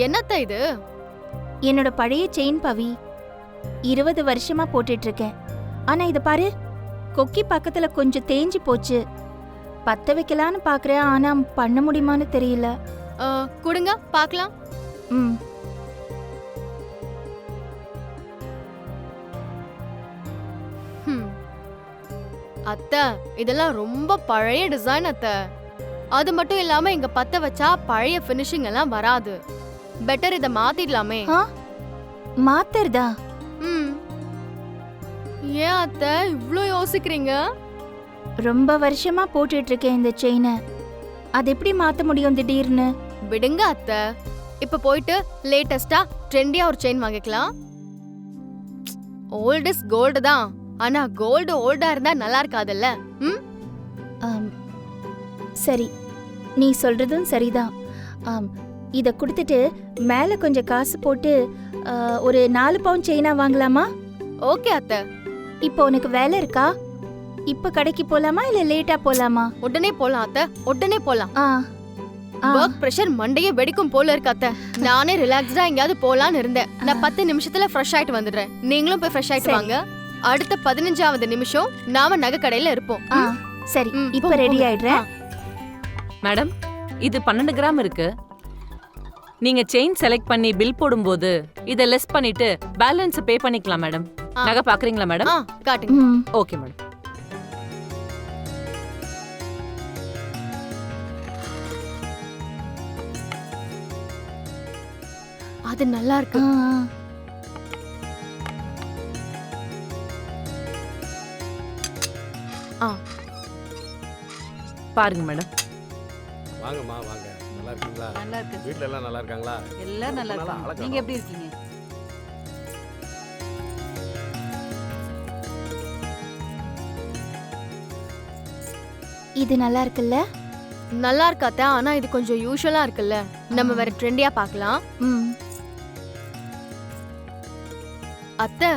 என்னத்த இது? என்னோட பழைய செயின் பவி. 20 வருஷமா போட்டுட்டு இருக்கேன். ஆனா இத பாரு, கொக்கி பக்கத்துல கொஞ்சம் தேஞ்சு போச்சு. பத்த வைக்கலான்னு பாக்குறேன், ஆனா பண்ண முடியுமான்னு தெரியல. கொடுங்க பார்க்கலாம். ம். அத்தை, இதெல்லாம் ரொம்ப பழைய டிசைன் அத்தை. அது மட்டும் இல்லாம இங்க பத்த வச்சா பழைய ஃபினிஷிங் எல்லாம் வராது. பெட்டர் இத மாத்திடலாமே. மாத்தறதா? ஏன் அத்தை இவ்ளோ யோசிக்கிறீங்க? ரொம்ப வருஷமா போட்டுட்டு இருக்கேன் இந்த செயினை. அது எப்படி மாத்த முடியும் திடீர்னு? விடுங்க அத்தை, இப்ப போயிட்டு லேட்டஸ்டா ட்ரெண்டியா ஒரு செயின் வாங்கிக்கலாம். ஓல்ட் இஸ் கோல்டு தான், ஆனா கோல்டு ஓல்டா இருந்தா நல்லா இருக்காதுல்ல. சரி, நீ சொல்றதும் சரிதான். இத கொடுத்துட்டு மேல கொஞ்சம் காசு போட்டு ஒரு 4 பவுன் செயினா வாங்கலாமா? ஓகே அத்தை. இப்போ உனக்கு வேலை இருக்கா? இப்ப கடைக்கு போலாமா இல்ல லேட்டா போலாமா? உடனே போலாம் அத்தை, உடனே போலாம். வர்க் பிரஷர் மண்டையே வெடிக்கும் போல இருக்கு அத்தை. நானே ரிலாக்ஸ்டா எங்கயாவது போலான்னு இருந்தேன். நான் 10 நிமிஷத்துல ஃப்ரெஷ் ஆயிட்டு வந்துடுறேன். நீங்களும் போய் ஃப்ரெஷ் ஆயிட்டு வாங்க. அடுத்த 15வது நிமிஷம் நாம நகை கடையில இருப்போம். சரி, இப்ப ரெடி ஆயிடுறேன். மேடம், இது 12 கிராம் இருக்கு. நீங்க செயின் செலக்ட் பண்ணி பில் போடும்போது இத லெஸ் பண்ணிட்டு பேலன்ஸ் பே பண்ணிக்கலாம் மேடம். நகை பாக்குறீங்களா மேடம்? காட்டுங்க. Okay madam. அது நல்லா இருக்கு. பாருங்க மேடம். வாங்கம்மா வாங்க. நல்லா இருக்கீங்களா? நல்லா இருக்கு. வீட்ல எல்லாம் நல்லா இருக்காங்களா? எல்லாம் நல்லா இருக்காங்க. நீங்க எப்படி இருக்கீங்க? இது நல்லா இருக்குல்ல? நல்லா இருக்காத்த, ஆனா இது கொஞ்சம் யூஷுவலா இருக்குல்ல. நம்ம வேற ட்ரெண்டியா பார்க்கலாம். அத்தை,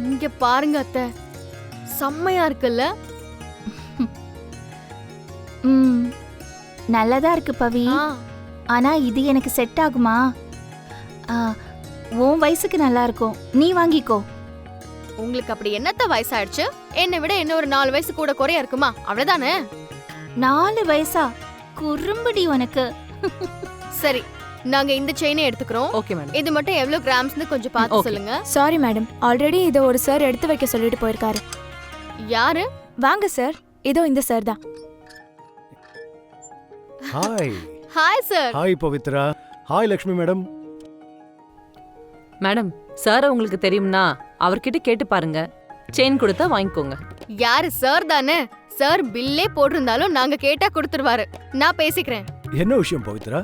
இங்க பாருங்க அத்தை, செம்மையா இருக்குல்ல? நல்லதா இருக்கு பவி. ஆனா இது எனக்கு செட் ஆகுமா? உன் வயசுக்கு நல்லா இருக்கும், நீ வாங்கிக்கோ. உங்களுக்கு அப்படி என்னத்த வயசாயிடுச்சு? என்னை விட என்ன ஒரு 4 வயசு கூட குறையா இருக்குமா? அவ்வளவுதானே. 4 வயசா? குறும்படி உனக்கு. சரி, நாங்க இந்த செயினை எடுத்துக்கிறோம். Okay madam. இது மட்டும் எவ்வளவு கிராம்ஸ்னு கொஞ்சம் பார்த்து சொல்லுங்க. சாரி மேடம், ஆல்ரெடி இத ஒரு சார் எடுத்து வைக்க சொல்லிட்டு போயிருக்காரு. யாரு? வாங்க சார், இதோ இந்த சார் தான். Hi. Hi sir. Hi Pavithra. Hi Lakshmi madam. Madam, sir உங்களுக்கு தெரியும்னா அவர்கிட்ட கேட்டு பாருங்க. செயின் கொடுத்தா வாங்கிக்கோங்க. யாரு? சார் தானே. சார் பில்லே போட்டிருந்தாலும் நாங்க கேட்டா கொடுத்துருவாரு. நான் பேசிக்கிறேன். என்ன விஷயம் பவித்ரா?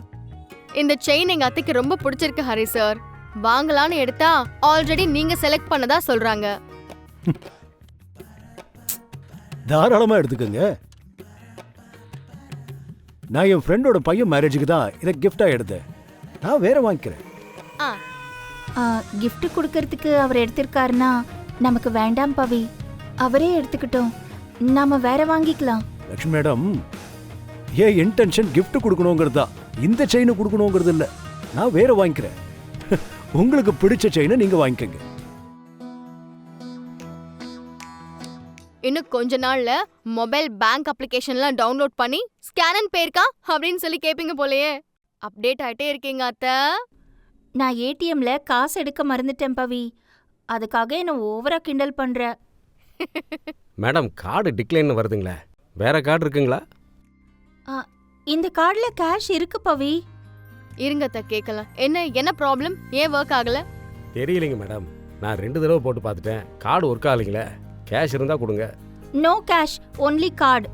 இந்த செயின் எங்க அத்தைக்கு ரொம்ப பிடிச்சிருக்கு ஹரி சார். வாங்கலான்னு எடுத்தா ஆல்ரெடி நீங்க செலக்ட் பண்ணதா சொல்றாங்க. தாராளமா எடுத்துக்கங்க. நான் என் ஃப்ரெண்டோட பையன் மேரேஜுக்கு தான் இதை கிஃப்டா எடுத்தேன். நான் வேற வாங்கிக்கிறேன். கிஃப்ட் கொடுக்கறதுக்கு அவர் எடுத்திருக்காருன்னா நமக்கு வேண்டாம் பவி. அவரே எடுத்துக்கிட்டோம், நாம வேற வாங்கிக்கலாம். லக்ஷ்மி மேடம், ஏன் இன்டென்ஷன் கிஃப்ட் கொடுக்கணுங்கிறது தான், இந்த செயினை கொடுக்கணுங்கிறது இல்ல. நான் வேற வாங்கிக்கிறேன். உங்களுக்கு பிடிச்ச செயினை நீங்க வாங்கிக்கங்க. இன்னும் கொஞ்ச நாள்ல மொபைல் பேங்க் அப்ளிகேஷன்லாம் டவுன்லோட் பண்ணி ஸ்கேன் அண்ட் பே இருக்கா அப்படின்னு சொல்லி கேப்பீங்க போலயே. அப்டேட் ஆயிட்டே இருக்கீங்க அத்தை. நான் ஏடிஎம்ல காசு எடுக்க மறந்துட்டேன் பவி. அதுக்காக என்ன ஓவரா கிண்டல் பண்ற. மேடம், கார்டு டிக்ளைன் வருதுங்களே, வேற கார்டு இருக்குங்களா? இந்த கார்டுல கேஷ் இருக்கு பவி. இருங்க அத்தை, கேட்கலாம். என்ன ப்ராப்ளம்? ஏன் ஒர்க் ஆகல? தெரியலைங்க மேடம், நான் 2 தடவை போட்டு பார்த்துட்டேன், கார்டு ஒர்க் ஆகலைங்களே. கேஷ் இருந்தா கொடுங்க. No cash, only card.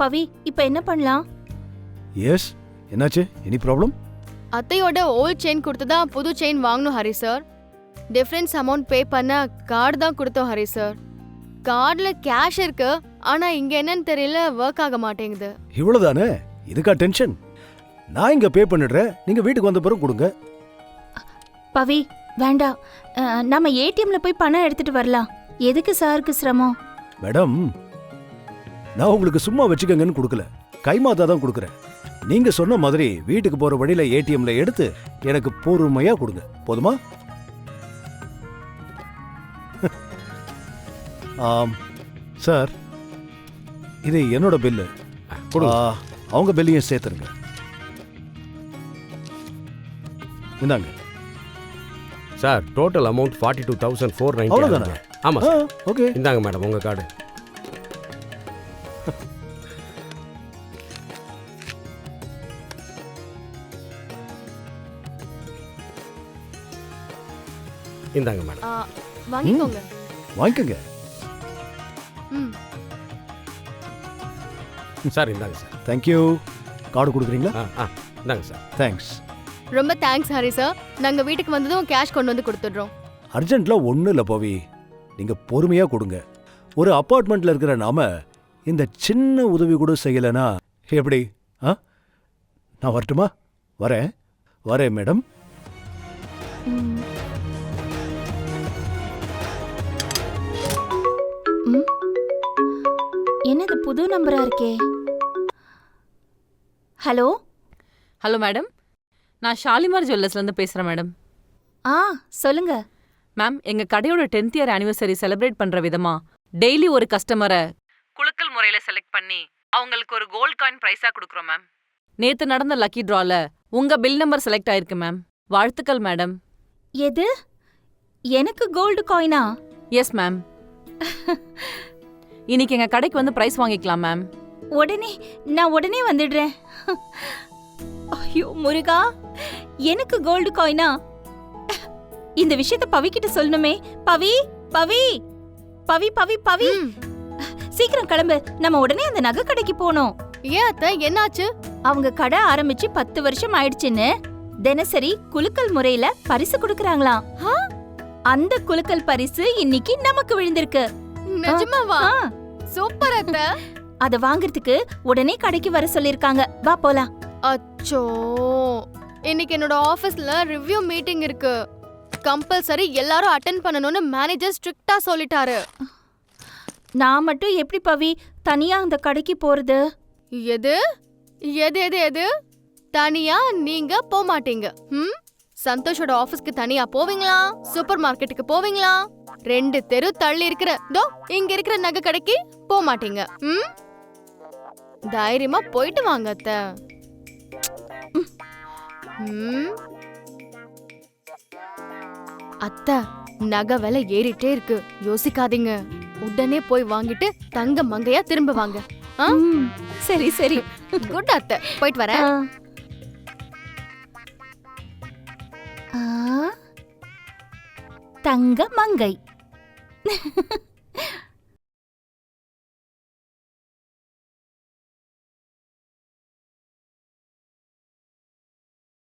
Pavi, இப்போ என்ன பண்ணலாம்? எஸ், என்னாச்சு? Any problem? அத்தையோட ஓல்ட் செயின் கொடுத்ததா புது செயின் வாங்கணும் Hari sir. Difference amount pay பண்ண கார்டு தான் கொடுத்தோம் ஹரி சார். கார்டுல கேஷ் இருக்கு, ஆனா இங்க என்னன்னு தெரியல, ஒர்க் ஆக மாட்டேங்குது. இவ்வளவுதானே, இதுக்கா டென்ஷன்? நான் இங்க பே பண்ணிடுறேன், நீங்க வீட்டுக்கு வந்த பிறகு கொடுங்க. பவி வேண்டாம், நம்ம ஏடிஎம்ல போய் பணம் எடுத்துட்டு வரலாம். எதுக்கு சாருக்கு சிரமம்? மேடம், நான் உங்களுக்கு சும்மா வச்சுக்கங்கன்னு கொடுக்கல, கைமாத்தா தான் கொடுக்குறேன். நீங்க சொன்ன மாதிரி வீட்டுக்கு போற வழியில ஏடிஎம்ல எடுத்து எனக்கு பொறுமையா கொடுங்க, போதுமா? சார், இது என்னோட பில்லு. அவங்க பில்லையும் சேர்த்துருங்க. இந்தாங்க. Sir, total amount 42,490. அவ்வளவுதானே? ஆமா சார். ஓகே. இந்தாங்க மேடம் உங்க கார்டு. இந்தாங்க மேடம். வாங்கிக்கோங்க. வாங்கிக்கோங்க. ம். சார் இந்தாங்க சார். தேங்க்யூ. கார்டு கொடுக்குறீங்களா? இந்தாங்க சார். தேங்க்ஸ். ரொம்ப தேங்க்ஸ் ஹரி சார். நாங்க வீட்டுக்கு வந்ததும் கேஷ் கொண்டு வந்து கொடுத்துடுறோம். அர்ஜென்ட்ல ஒன்றும் இல்லை பவி, நீங்க பொறுமையா கொடுங்க. ஒரு அப்பார்ட்மெண்ட்ல இருக்கிற நாம இந்த சின்ன உதவி கூட செய்யலைன்னா எப்படி? நான் வரட்டுமா? வரேன் வரேன் மேடம். என்னது புது நம்பரா இருக்கே? ஹலோ ஹலோ மேடம், நான் ஷாலிமார் ஜுவல்லர்ஸ்லேருந்து பேசுகிறேன் மேடம். சொல்லுங்க. மேம், எங்கள் கடையோட 10th இயர் ஆனிவர்சரி செலிப்ரேட் பண்ணுற விதமா டெய்லி ஒரு கஸ்டமரை குலுக்கல் முறையில் செலக்ட் பண்ணி அவங்களுக்கு ஒரு கோல்ட் காயின் ப்ரைஸாக கொடுக்குறோம் மேம். நேற்று நடந்த லக்கி ட்ராவில் உங்கள் பில் நம்பர் செலக்ட் ஆயிருக்கு மேம். வாழ்த்துக்கள் மேடம். எது? எனக்கு கோல்டு காயினா? Yes ma'am. இன்னைக்கு எங்கள் கடைக்கு வந்து ப்ரைஸ் வாங்கிக்கலாம் மேம். நான் உடனே வந்துடுறேன். ஐயோ முருகா, எனக்கு கோல்டு காயினா? இந்த விஷயத்தை பவிக்கிட்ட சொல்லணுமே. பவி பவி பவி பவி பவி, சீக்கிரம் கிளம்பு, நம்ம உடனே அந்த நகை கடைக்கு போனோம். ஏன் அத்தை, என்னாச்சு? அவங்க கடை ஆரம்பிச்சு 10 வருஷம் ஆயிடுச்சுன்னு தினசரி குலுக்கல் முறையில பரிசு கொடுக்கறாங்களாம். அந்த குலுக்கல் பரிசு இன்னைக்கு நமக்கு விழுந்திருக்கு. நிஜமாவா? சூப்பர் அத்தை. அத வாங்குறதுக்கு உடனே கடைக்கு வர சொல்லிருக்காங்க. வா போலாம். அச்சோ, இன்னைக்கு என்னோட ஆபீஸ்ல ரிவ்யூ மீட்டிங் இருக்கு. கம்பல்சரி எல்லாரும் அட்டெண்ட் பண்ணணும்னு மேனேஜர் ஸ்ட்ரிக்ட்டா சொல்லிட்டாரு. நான் மட்டும் எப்படி பவி தனியா அந்த கடைக்கு போறது? எது எது எது எது தனியா நீங்க போக மாட்டீங்க? சந்தோஷோட ஆபீஸ்க்கு தனியா போவீங்களா? சூப்பர் மார்க்கெட்டுக்கு போவீங்களா? 2 தெரு தள்ளி இருக்கிற இங்க இருக்கிற நகை கடைக்கு போக மாட்டீங்க. தைரியமா போயிட்டு வாங்க அத்தை. அத்தை, நகை விலை ஏறிட்டே இருக்கு, யோசிக்காதீங்க. உடனே போய் வாங்கிட்டு தங்க மங்கையா திரும்ப வாங்க. சரி சரி. குட் அத்தை, போயிட்டு வரேன். தங்க மங்கை.